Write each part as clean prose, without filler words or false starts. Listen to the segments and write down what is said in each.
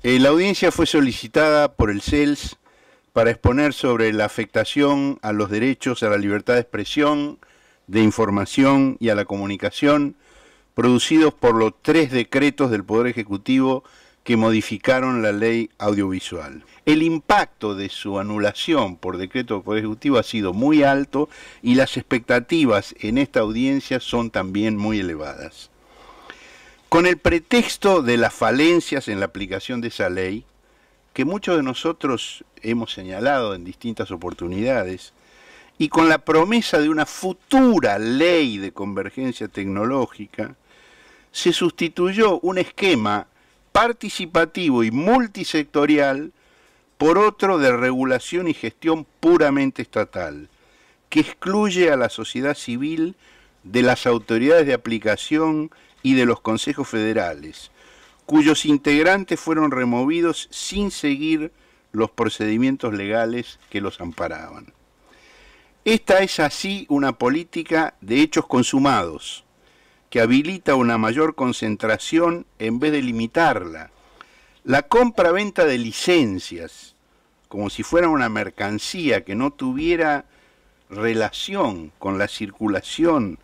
La audiencia fue solicitada por el CELS para exponer sobre la afectación a los derechos a la libertad de expresión, de información y a la comunicación producidos por los 3 decretos del Poder Ejecutivo que modificaron la ley audiovisual. El impacto de su anulación por decreto del Poder Ejecutivo ha sido muy alto y las expectativas en esta audiencia son también muy elevadas. Con el pretexto de las falencias en la aplicación de esa ley, que muchos de nosotros hemos señalado en distintas oportunidades, y con la promesa de una futura ley de convergencia tecnológica, se sustituyó un esquema participativo y multisectorial por otro de regulación y gestión puramente estatal, que excluye a la sociedad civil de las autoridades de aplicación y de los consejos federales, cuyos integrantes fueron removidos sin seguir los procedimientos legales que los amparaban. Esta es así una política de hechos consumados, que habilita una mayor concentración en vez de limitarla. La compra-venta de licencias, como si fuera una mercancía que no tuviera relación con la circulación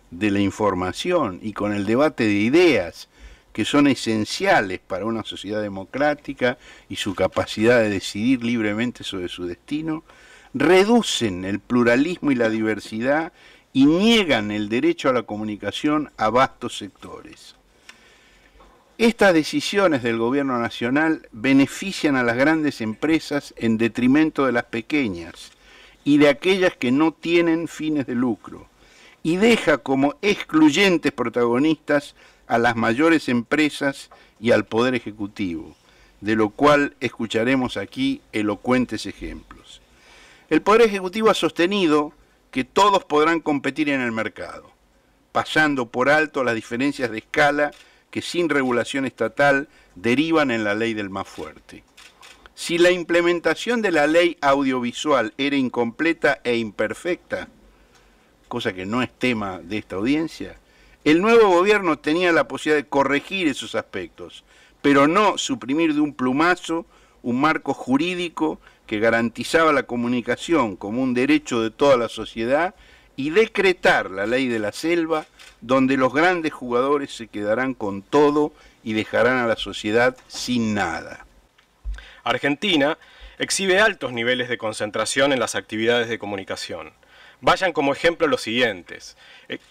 de la información y con el debate de ideas, que son esenciales para una sociedad democrática y su capacidad de decidir libremente sobre su destino, reducen el pluralismo y la diversidad y niegan el derecho a la comunicación a vastos sectores. Estas decisiones del gobierno nacional benefician a las grandes empresas en detrimento de las pequeñas y de aquellas que no tienen fines de lucro, y deja como excluyentes protagonistas a las mayores empresas y al Poder Ejecutivo, de lo cual escucharemos aquí elocuentes ejemplos. El Poder Ejecutivo ha sostenido que todos podrán competir en el mercado, pasando por alto las diferencias de escala que sin regulación estatal derivan en la ley del más fuerte. Si la implementación de la ley audiovisual era incompleta e imperfecta, cosa que no es tema de esta audiencia, el nuevo gobierno tenía la posibilidad de corregir esos aspectos, pero no suprimir de un plumazo un marco jurídico que garantizaba la comunicación como un derecho de toda la sociedad y decretar la ley de la selva, donde los grandes jugadores se quedarán con todo y dejarán a la sociedad sin nada. Argentina exhibe altos niveles de concentración en las actividades de comunicación. Vayan como ejemplo los siguientes.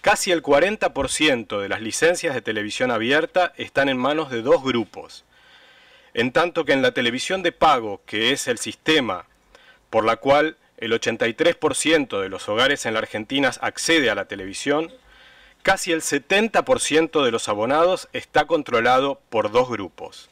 Casi el 40% de las licencias de televisión abierta están en manos de 2 grupos. En tanto que en la televisión de pago, que es el sistema por la cual el 83% de los hogares en la Argentina accede a la televisión, casi el 70% de los abonados está controlado por 2 grupos.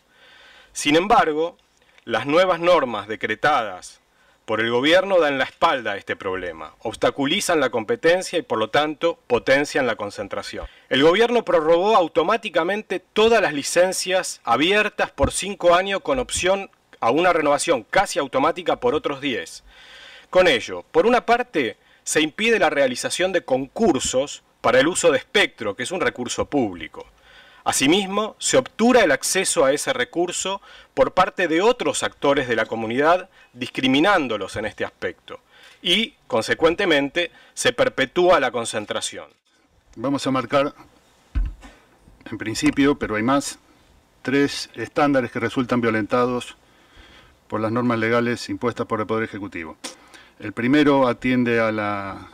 Sin embargo, las nuevas normas decretadas por el gobierno dan la espalda a este problema, obstaculizan la competencia y por lo tanto potencian la concentración. El gobierno prorrogó automáticamente todas las licencias abiertas por 5 años con opción a una renovación casi automática por otros 10. Con ello, por una parte, se impide la realización de concursos para el uso de espectro, que es un recurso público. Asimismo, se obtura el acceso a ese recurso por parte de otros actores de la comunidad, discriminándolos en este aspecto. Y, consecuentemente, se perpetúa la concentración. Vamos a marcar, en principio, pero hay más, 3 estándares que resultan violentados por las normas legales impuestas por el Poder Ejecutivo. El primero atiende a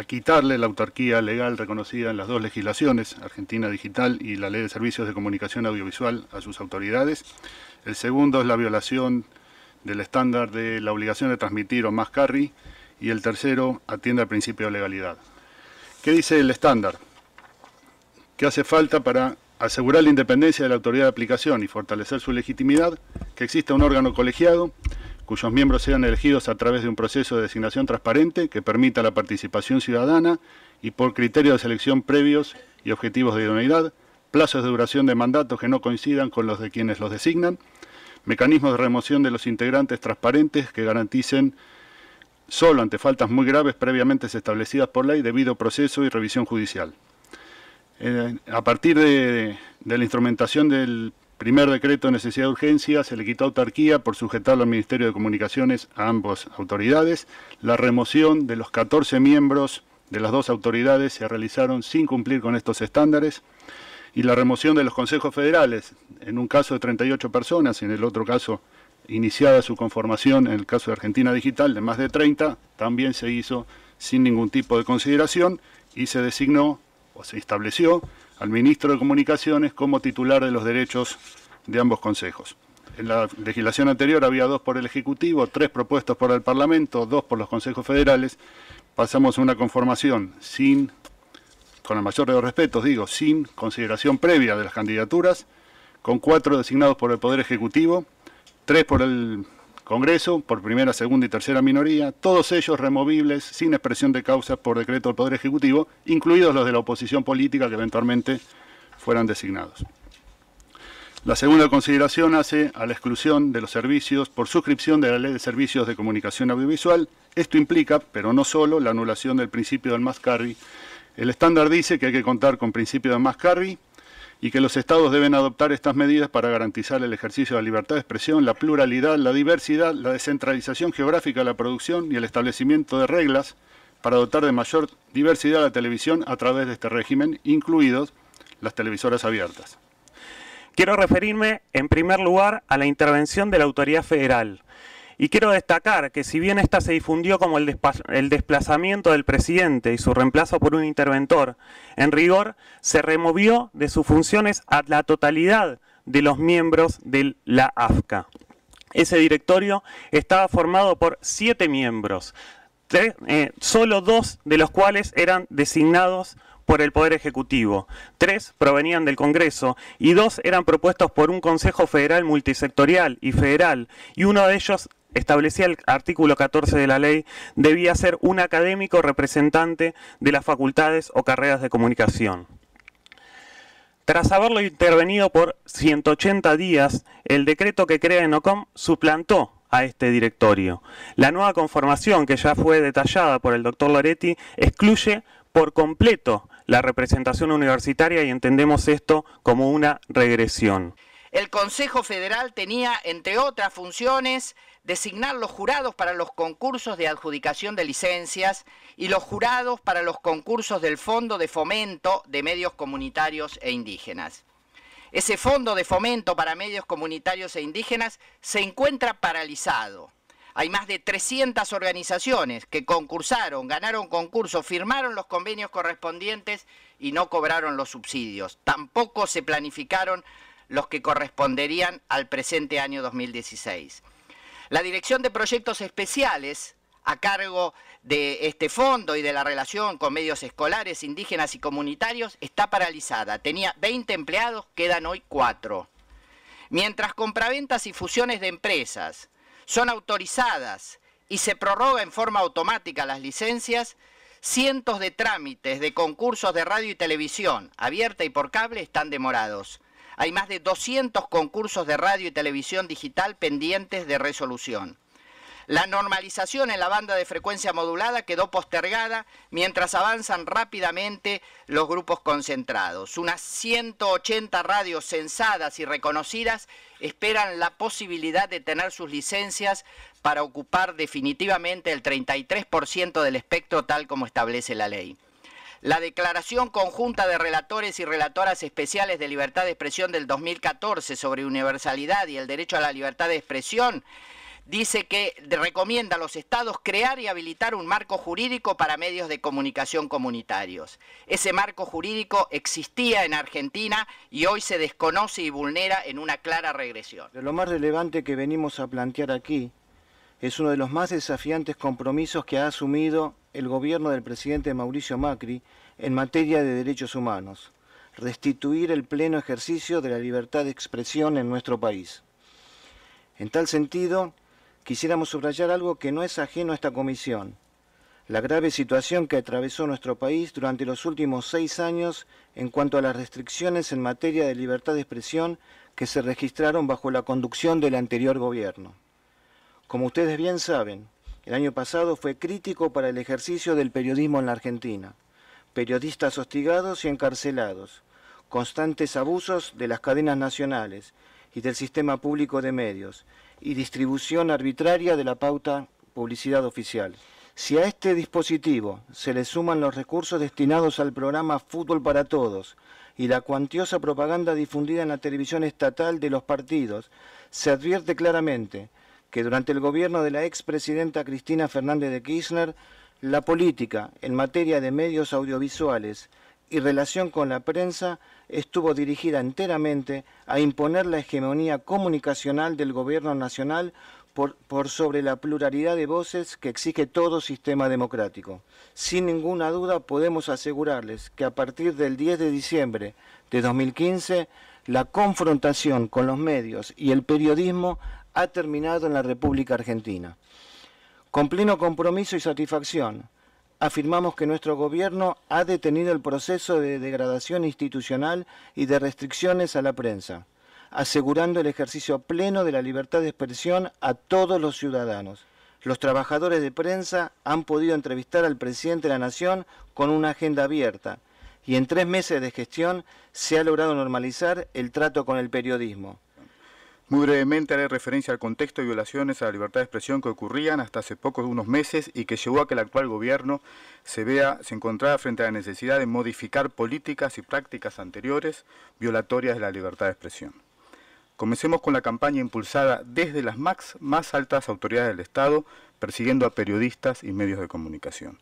quitarle la autarquía legal reconocida en las 2 legislaciones, Argentina Digital y la Ley de Servicios de Comunicación Audiovisual, a sus autoridades. El segundo es la violación del estándar de la obligación de transmitir o más carry, y el tercero atiende al principio de legalidad. ¿Qué dice el estándar? Que hace falta para asegurar la independencia de la autoridad de aplicación y fortalecer su legitimidad, que exista un órgano colegiado cuyos miembros sean elegidos a través de un proceso de designación transparente que permita la participación ciudadana y por criterios de selección previos y objetivos de idoneidad, plazos de duración de mandatos que no coincidan con los de quienes los designan, mecanismos de remoción de los integrantes transparentes que garanticen solo ante faltas muy graves previamente establecidas por ley, debido proceso y revisión judicial. A partir de la instrumentación del Primer decreto de necesidad de urgencia, se le quitó autarquía por sujetarlo al Ministerio de Comunicaciones a ambas autoridades. La remoción de los 14 miembros de las dos autoridades se realizaron sin cumplir con estos estándares. Y la remoción de los consejos federales, en un caso de 38 personas y en el otro caso iniciada su conformación, en el caso de Argentina Digital, de más de 30, también se hizo sin ningún tipo de consideración y se designó o se estableció al ministro de Comunicaciones como titular de los derechos de ambos consejos. En la legislación anterior había 2 por el Ejecutivo, 3 propuestos por el Parlamento, 2 por los consejos federales. Pasamos a una conformación con el mayor de los respetos, sin consideración previa de las candidaturas, con 4 designados por el Poder Ejecutivo, 3 por el Congreso, por primera, segunda y tercera minoría, todos ellos removibles sin expresión de causa por decreto del Poder Ejecutivo, incluidos los de la oposición política que eventualmente fueran designados. La segunda consideración hace a la exclusión de los servicios por suscripción de la Ley de Servicios de Comunicación Audiovisual. Esto implica, pero no solo, la anulación del principio del must carry. El estándar dice que hay que contar con principio de must carry y que los estados deben adoptar estas medidas para garantizar el ejercicio de la libertad de expresión, la pluralidad, la diversidad, la descentralización geográfica de la producción y el establecimiento de reglas para dotar de mayor diversidad a la televisión a través de este régimen, incluidos las televisoras abiertas. Quiero referirme, en primer lugar, a la intervención de la autoridad federal. Y quiero destacar que si bien esta se difundió como el desplazamiento del presidente y su reemplazo por un interventor, en rigor se removió de sus funciones a la totalidad de los miembros de la AFCA. Ese directorio estaba formado por 7 miembros, solo 2 de los cuales eran designados por el Poder Ejecutivo, 3 provenían del Congreso y 2 eran propuestos por un Consejo Federal multisectorial y federal, y uno de ellos establecía el artículo 14 de la ley, debía ser un académico representante de las facultades o carreras de comunicación. Tras haberlo intervenido por 180 días, el decreto que crea ENOCOM suplantó a este directorio. La nueva conformación, que ya fue detallada por el doctor Loretti, excluye por completo la representación universitaria y entendemos esto como una regresión. El Consejo Federal tenía, entre otras funciones, designar los jurados para los concursos de adjudicación de licencias y los jurados para los concursos del Fondo de Fomento de Medios Comunitarios e Indígenas. Ese Fondo de Fomento para Medios Comunitarios e Indígenas se encuentra paralizado. Hay más de 300 organizaciones que concursaron, ganaron concursos, firmaron los convenios correspondientes y no cobraron los subsidios. Tampoco se planificaron los que corresponderían al presente año 2016. La Dirección de Proyectos Especiales, a cargo de este fondo y de la relación con medios escolares, indígenas y comunitarios, está paralizada. Tenía 20 empleados, quedan hoy 4. Mientras compraventas y fusiones de empresas son autorizadas y se prorroga en forma automática las licencias, cientos de trámites de concursos de radio y televisión, abierta y por cable, están demorados. Hay más de 200 concursos de radio y televisión digital pendientes de resolución. La normalización en la banda de frecuencia modulada quedó postergada mientras avanzan rápidamente los grupos concentrados. Unas 180 radios censadas y reconocidas esperan la posibilidad de tener sus licencias para ocupar definitivamente el 33% del espectro tal como establece la ley. La Declaración Conjunta de Relatores y Relatoras Especiales de Libertad de Expresión del 2014 sobre universalidad y el derecho a la libertad de expresión dice que recomienda a los estados crear y habilitar un marco jurídico para medios de comunicación comunitarios. Ese marco jurídico existía en Argentina y hoy se desconoce y vulnera en una clara regresión. Lo más relevante que venimos a plantear aquí es uno de los más desafiantes compromisos que ha asumido el gobierno del presidente Mauricio Macri en materia de derechos humanos: restituir el pleno ejercicio de la libertad de expresión en nuestro país. En tal sentido, quisiéramos subrayar algo que no es ajeno a esta comisión: la grave situación que atravesó nuestro país durante los últimos 6 años en cuanto a las restricciones en materia de libertad de expresión que se registraron bajo la conducción del anterior gobierno. Como ustedes bien saben, el año pasado fue crítico para el ejercicio del periodismo en la Argentina. Periodistas hostigados y encarcelados, constantes abusos de las cadenas nacionales y del sistema público de medios, y distribución arbitraria de la pauta publicidad oficial. Si a este dispositivo se le suman los recursos destinados al programa Fútbol para Todos y la cuantiosa propaganda difundida en la televisión estatal de los partidos, se advierte claramente que durante el gobierno de la expresidenta Cristina Fernández de Kirchner, la política en materia de medios audiovisuales y relación con la prensa estuvo dirigida enteramente a imponer la hegemonía comunicacional del gobierno nacional por sobre la pluralidad de voces que exige todo sistema democrático. Sin ninguna duda podemos asegurarles que a partir del 10 de diciembre de 2015, la confrontación con los medios y el periodismo ha terminado en la República Argentina. Con pleno compromiso y satisfacción, afirmamos que nuestro gobierno ha detenido el proceso de degradación institucional y de restricciones a la prensa, asegurando el ejercicio pleno de la libertad de expresión a todos los ciudadanos. Los trabajadores de prensa han podido entrevistar al presidente de la Nación con una agenda abierta y en 3 meses de gestión se ha logrado normalizar el trato con el periodismo. Muy brevemente haré referencia al contexto de violaciones a la libertad de expresión que ocurrían hasta hace pocos unos meses y que llevó a que el actual gobierno se encontrara frente a la necesidad de modificar políticas y prácticas anteriores violatorias de la libertad de expresión. Comencemos con la campaña impulsada desde las más altas autoridades del Estado, persiguiendo a periodistas y medios de comunicación.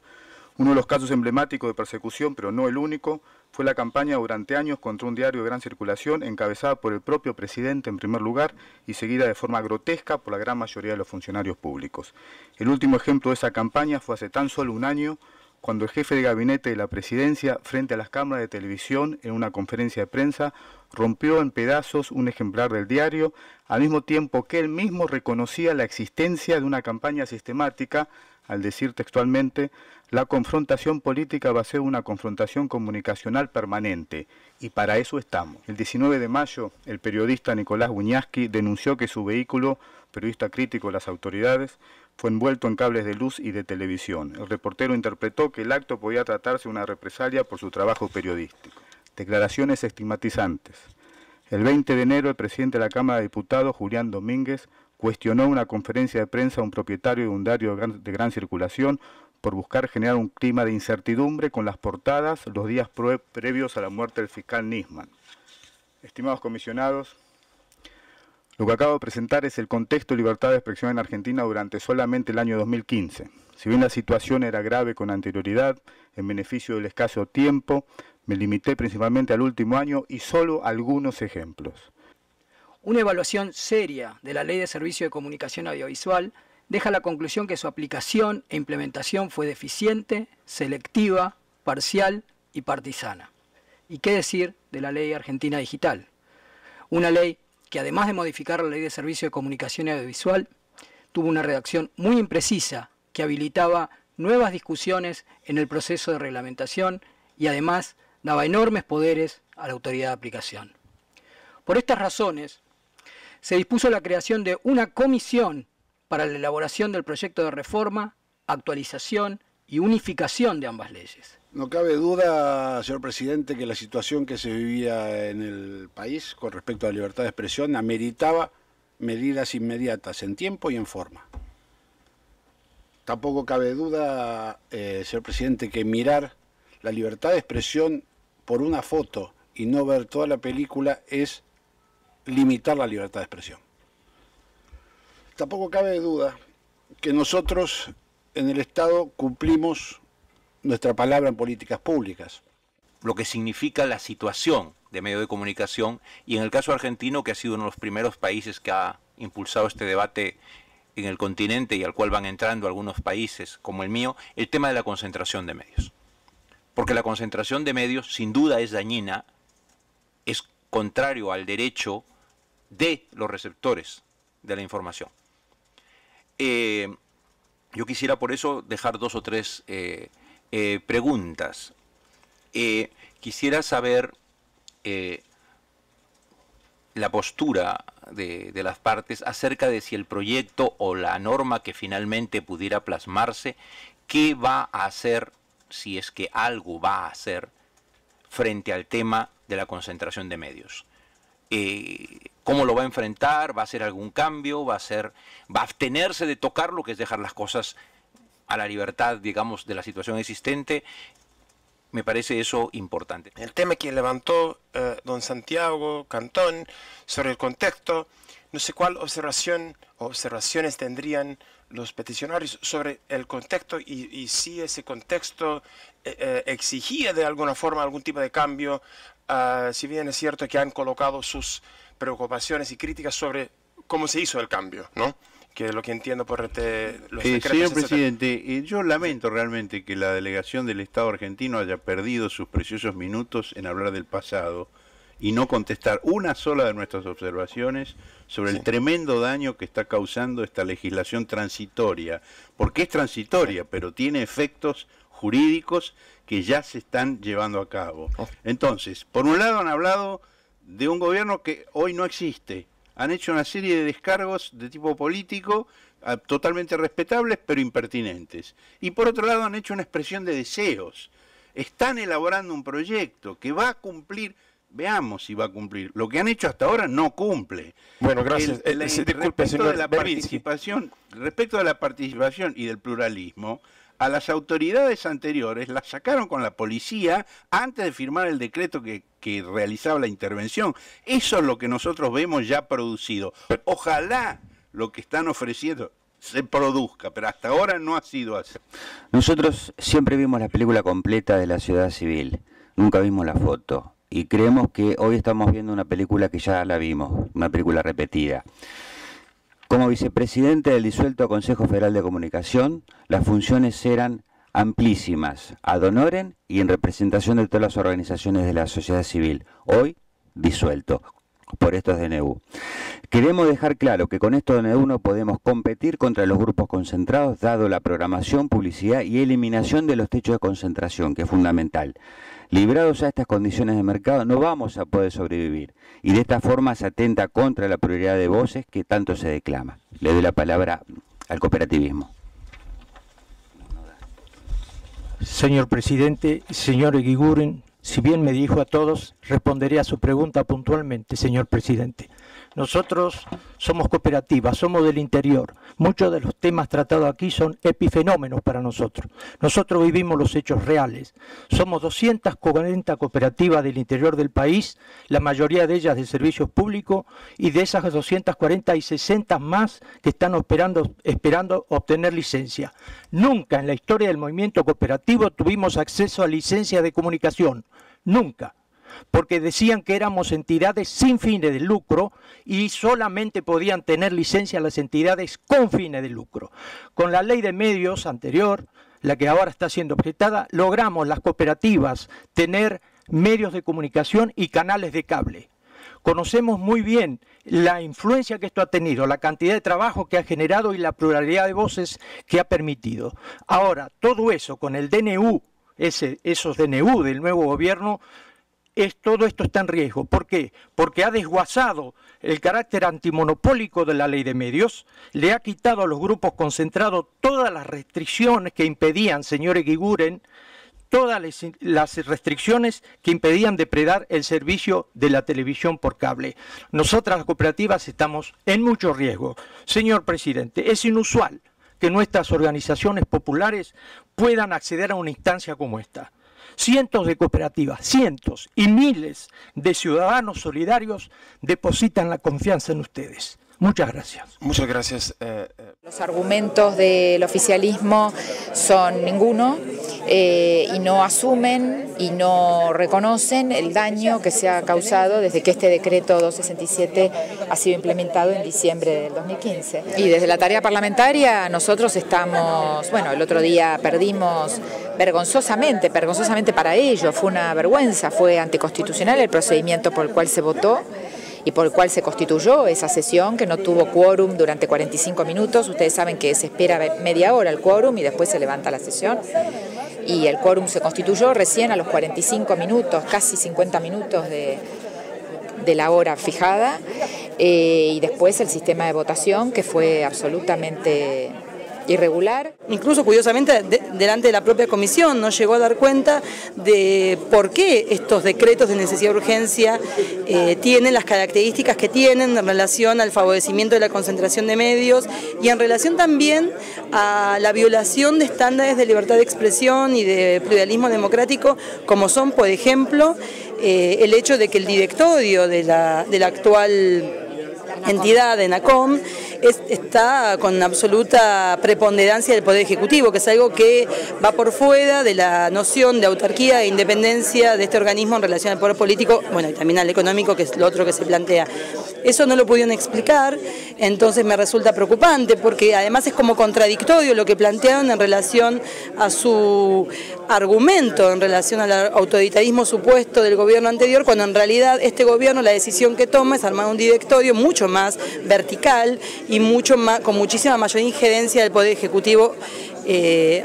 Uno de los casos emblemáticos de persecución, pero no el único, fue la campaña durante años contra un diario de gran circulación encabezada por el propio presidente en primer lugar y seguida de forma grotesca por la gran mayoría de los funcionarios públicos. El último ejemplo de esa campaña fue hace tan solo un año, cuando el jefe de gabinete de la presidencia, frente a las cámaras de televisión en una conferencia de prensa, rompió en pedazos un ejemplar del diario, al mismo tiempo que él mismo reconocía la existencia de una campaña sistemática, al decir textualmente: la confrontación política va a ser una confrontación comunicacional permanente, y para eso estamos. El 19 de mayo, el periodista Nicolás Buñaski denunció que su vehículo, periodista crítico de las autoridades, fue envuelto en cables de luz y de televisión. El reportero interpretó que el acto podía tratarse de una represalia por su trabajo periodístico. Declaraciones estigmatizantes. El 20 de enero, el presidente de la Cámara de Diputados, Julián Domínguez, cuestionó en una conferencia de prensa a un propietario de un diario de gran circulación por buscar generar un clima de incertidumbre con las portadas los días previos a la muerte del fiscal Nisman. Estimados comisionados, lo que acabo de presentar es el contexto de libertad de expresión en Argentina durante solamente el año 2015. Si bien la situación era grave con anterioridad, en beneficio del escaso tiempo, me limité principalmente al último año y solo algunos ejemplos. Una evaluación seria de la Ley de Servicio de Comunicación Audiovisual deja la conclusión que su aplicación e implementación fue deficiente, selectiva, parcial y partisana. ¿Y qué decir de la Ley Argentina Digital? Una ley que, además de modificar la Ley de Servicio de Comunicación Audiovisual, tuvo una redacción muy imprecisa que habilitaba nuevas discusiones en el proceso de reglamentación y además daba enormes poderes a la autoridad de aplicación. Por estas razones, se dispuso la creación de una comisión para la elaboración del proyecto de reforma, actualización y unificación de ambas leyes. No cabe duda, señor presidente, que la situación que se vivía en el país con respecto a la libertad de expresión ameritaba medidas inmediatas en tiempo y en forma. Tampoco cabe duda, señor presidente, que mirar la libertad de expresión por una foto y no ver toda la película es limitar la libertad de expresión. Tampoco cabe duda que nosotros en el Estado cumplimos nuestra palabra en políticas públicas. Lo que significa la situación de medios de comunicación y en el caso argentino, que ha sido uno de los primeros países que ha impulsado este debate en el continente y al cual van entrando algunos países como el mío, el tema de la concentración de medios. Porque la concentración de medios sin duda es dañina, es contrario al derecho de los receptores de la información. Yo quisiera por eso dejar 2 o 3 preguntas. Quisiera saber la postura de las partes acerca de si el proyecto o la norma que finalmente pudiera plasmarse, qué va a hacer, si es que algo va a hacer, frente al tema de la concentración de medios. ¿Cómo lo va a enfrentar? ¿Va a hacer algún cambio? ¿Va a abstenerse de tocarlo, que es dejar las cosas a la libertad, digamos, de la situación existente? Me parece eso importante. El tema que levantó don Santiago Cantón sobre el contexto, no sé cuál observaciones tendrían los peticionarios sobre el contexto y si ese contexto exigía de alguna forma algún tipo de cambio, si bien es cierto que han colocado sus preocupaciones y críticas sobre cómo se hizo el cambio, ¿no? Que es lo que entiendo por los decretos. Señor presidente, yo lamento realmente que la delegación del Estado argentino haya perdido sus preciosos minutos en hablar del pasado y no contestar una sola de nuestras observaciones sobre el tremendo daño que está causando esta legislación transitoria, porque es transitoria, pero tiene efectos jurídicos que ya se están llevando a cabo. Entonces, por un lado han hablado de un gobierno que hoy no existe, han hecho una serie de descargos de tipo político totalmente respetables pero impertinentes. Y por otro lado han hecho una expresión de deseos. Están elaborando un proyecto que va a cumplir, veamos si va a cumplir. Lo que han hecho hasta ahora no cumple. Bueno, gracias. Disculpe, señor respecto de la participación y del pluralismo, a las autoridades anteriores las sacaron con la policía antes de firmar el decreto que realizaba la intervención. Eso es lo que nosotros vemos ya producido. Ojalá lo que están ofreciendo se produzca, pero hasta ahora no ha sido así. Nosotros siempre vimos la película completa de la sociedad civil, nunca vimos la foto, y creemos que hoy estamos viendo una película que ya la vimos, una película repetida. Como vicepresidente del disuelto Consejo Federal de Comunicación, las funciones eran amplísimas, ad honorem y en representación de todas las organizaciones de la sociedad civil. Hoy, disuelto por estos DNU. Queremos dejar claro que con estos DNU no podemos competir contra los grupos concentrados, dado la programación, publicidad y eliminación de los techos de concentración, que es fundamental. Librados a estas condiciones de mercado no vamos a poder sobrevivir y de esta forma se atenta contra la pluralidad de voces que tanto se declama. Le doy la palabra al cooperativismo. Señor presidente, señor Eguiguren, si bien me dirijo a todos, responderé a su pregunta puntualmente, señor presidente. Nosotros somos cooperativas, somos del interior. Muchos de los temas tratados aquí son epifenómenos para nosotros. Nosotros vivimos los hechos reales. Somos 240 cooperativas del interior del país, la mayoría de ellas de servicios públicos, y de esas 240 hay 60 más que están esperando obtener licencia. Nunca en la historia del movimiento cooperativo tuvimos acceso a licencia de comunicación. Nunca. Porque decían que éramos entidades sin fines de lucro y solamente podían tener licencia las entidades con fines de lucro. Con la ley de medios anterior, la que ahora está siendo objetada, logramos las cooperativas tener medios de comunicación y canales de cable. Conocemos muy bien la influencia que esto ha tenido, la cantidad de trabajo que ha generado y la pluralidad de voces que ha permitido. Ahora, todo eso con el DNU, esos DNU del nuevo gobierno, todo esto está en riesgo. ¿Por qué? Porque ha desguazado el carácter antimonopólico de la ley de medios, le ha quitado a los grupos concentrados todas las restricciones que impedían, señor Eguiguren, todas las restricciones que impedían depredar el servicio de la televisión por cable. Nosotras las cooperativas estamos en mucho riesgo. Señor presidente, es inusual que nuestras organizaciones populares puedan acceder a una instancia como esta. Cientos de cooperativas, cientos y miles de ciudadanos solidarios depositan la confianza en ustedes. Muchas gracias. Muchas gracias. Los argumentos del oficialismo son ninguno y no asumen y no reconocen el daño que se ha causado desde que este decreto 267 ha sido implementado en diciembre del 2015. Y desde la tarea parlamentaria nosotros estamos, bueno, el otro día perdimos vergonzosamente para ellos, fue una vergüenza, fue anticonstitucional el procedimiento por el cual se votó y por el cual se constituyó esa sesión, que no tuvo quórum durante 45 minutos. Ustedes saben que se espera media hora el quórum y después se levanta la sesión. Y el quórum se constituyó recién a los 45 minutos, casi 50 minutos de la hora fijada. Y después el sistema de votación, que fue absolutamente irregular. Incluso curiosamente delante de la propia comisión no llegó a dar cuenta de por qué estos decretos de necesidad de urgencia tienen las características que tienen en relación al favorecimiento de la concentración de medios y en relación también a la violación de estándares de libertad de expresión y de pluralismo democrático, como son, por ejemplo, el hecho de que el directorio de la actual entidad de ENACOM está con absoluta preponderancia del Poder Ejecutivo, que es algo que va por fuera de la noción de autarquía e independencia de este organismo en relación al poder político, bueno, y también al económico, que es lo otro que se plantea. Eso no lo pudieron explicar, entonces me resulta preocupante, porque además es como contradictorio lo que plantearon en relación a su argumento, en relación al autoritarismo supuesto del gobierno anterior, cuando en realidad este gobierno, la decisión que toma es armar un directorio mucho más vertical y mucho más, con muchísima mayor injerencia del Poder Ejecutivo,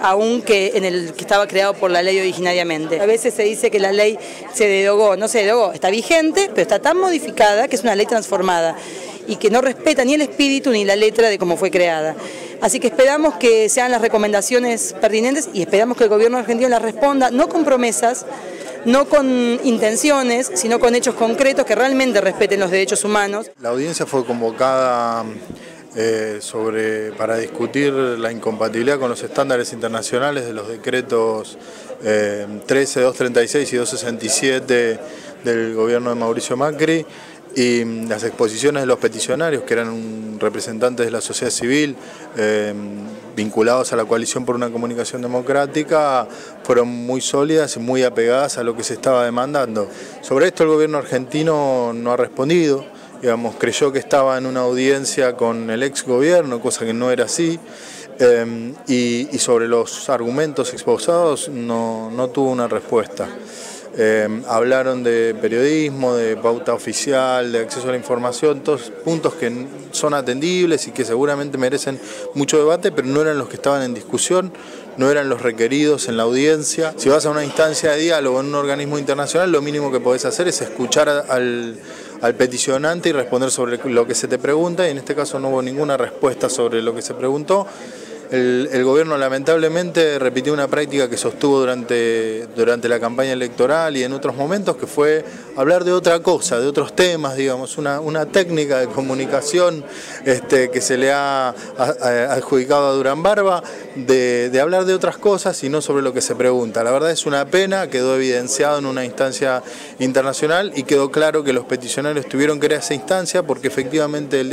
aún que en el que estaba creado por la ley originariamente. A veces se dice que la ley se derogó, no se derogó, está vigente, pero está tan modificada que es una ley transformada y que no respeta ni el espíritu ni la letra de cómo fue creada. Así que esperamos que sean las recomendaciones pertinentes y esperamos que el gobierno argentino las responda, no con promesas, no con intenciones, sino con hechos concretos que realmente respeten los derechos humanos. La audiencia fue convocada para discutir la incompatibilidad con los estándares internacionales de los decretos 13, 236 y 267 del gobierno de Mauricio Macri, y las exposiciones de los peticionarios, que eran representantes de la sociedad civil vinculados a la coalición por una comunicación democrática, fueron muy sólidas y muy apegadas a lo que se estaba demandando. Sobre esto el gobierno argentino no ha respondido, digamos, creyó que estaba en una audiencia con el ex gobierno, cosa que no era así, y sobre los argumentos exposados no tuvo una respuesta. Hablaron de periodismo, de pauta oficial, de acceso a la información, todos puntos que son atendibles y que seguramente merecen mucho debate, pero no eran los que estaban en discusión, no eran los requeridos en la audiencia. Si vas a una instancia de diálogo en un organismo internacional, lo mínimo que podés hacer es escuchar al peticionante y responder sobre lo que se te pregunta, y en este caso no hubo ninguna respuesta sobre lo que se preguntó. El gobierno lamentablemente repitió una práctica que sostuvo durante la campaña electoral y en otros momentos, que fue hablar de otra cosa, de otros temas, digamos, una técnica de comunicación que se le ha adjudicado a Durán Barba, de hablar de otras cosas y no sobre lo que se pregunta. La verdad es una pena, quedó evidenciado en una instancia internacional y quedó claro que los peticionarios tuvieron que ir a esa instancia porque efectivamente el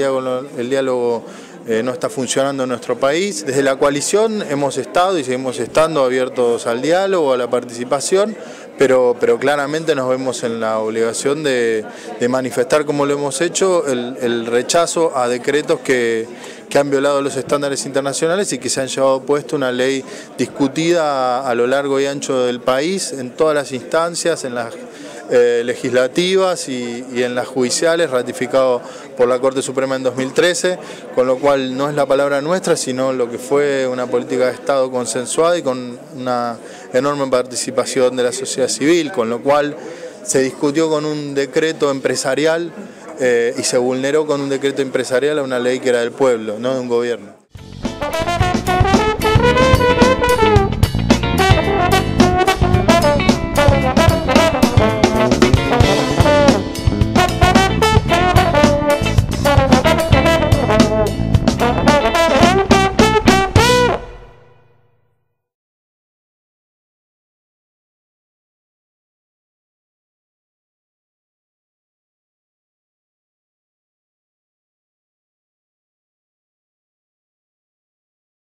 diálogo no está funcionando en nuestro país. Desde la coalición hemos estado y seguimos estando abiertos al diálogo, a la participación, pero claramente nos vemos en la obligación de manifestar, como lo hemos hecho, el rechazo a decretos que han violado los estándares internacionales y que se han llevado puesto una ley discutida a lo largo y ancho del país, en todas las instancias, en las legislativas y en las judiciales, ratificado por la Corte Suprema en 2013, con lo cual no es la palabra nuestra, sino lo que fue una política de Estado consensuada y con una enorme participación de la sociedad civil, con lo cual se discutió con un decreto empresarial y se vulneró con un decreto empresarial a una ley que era del pueblo, no de un gobierno.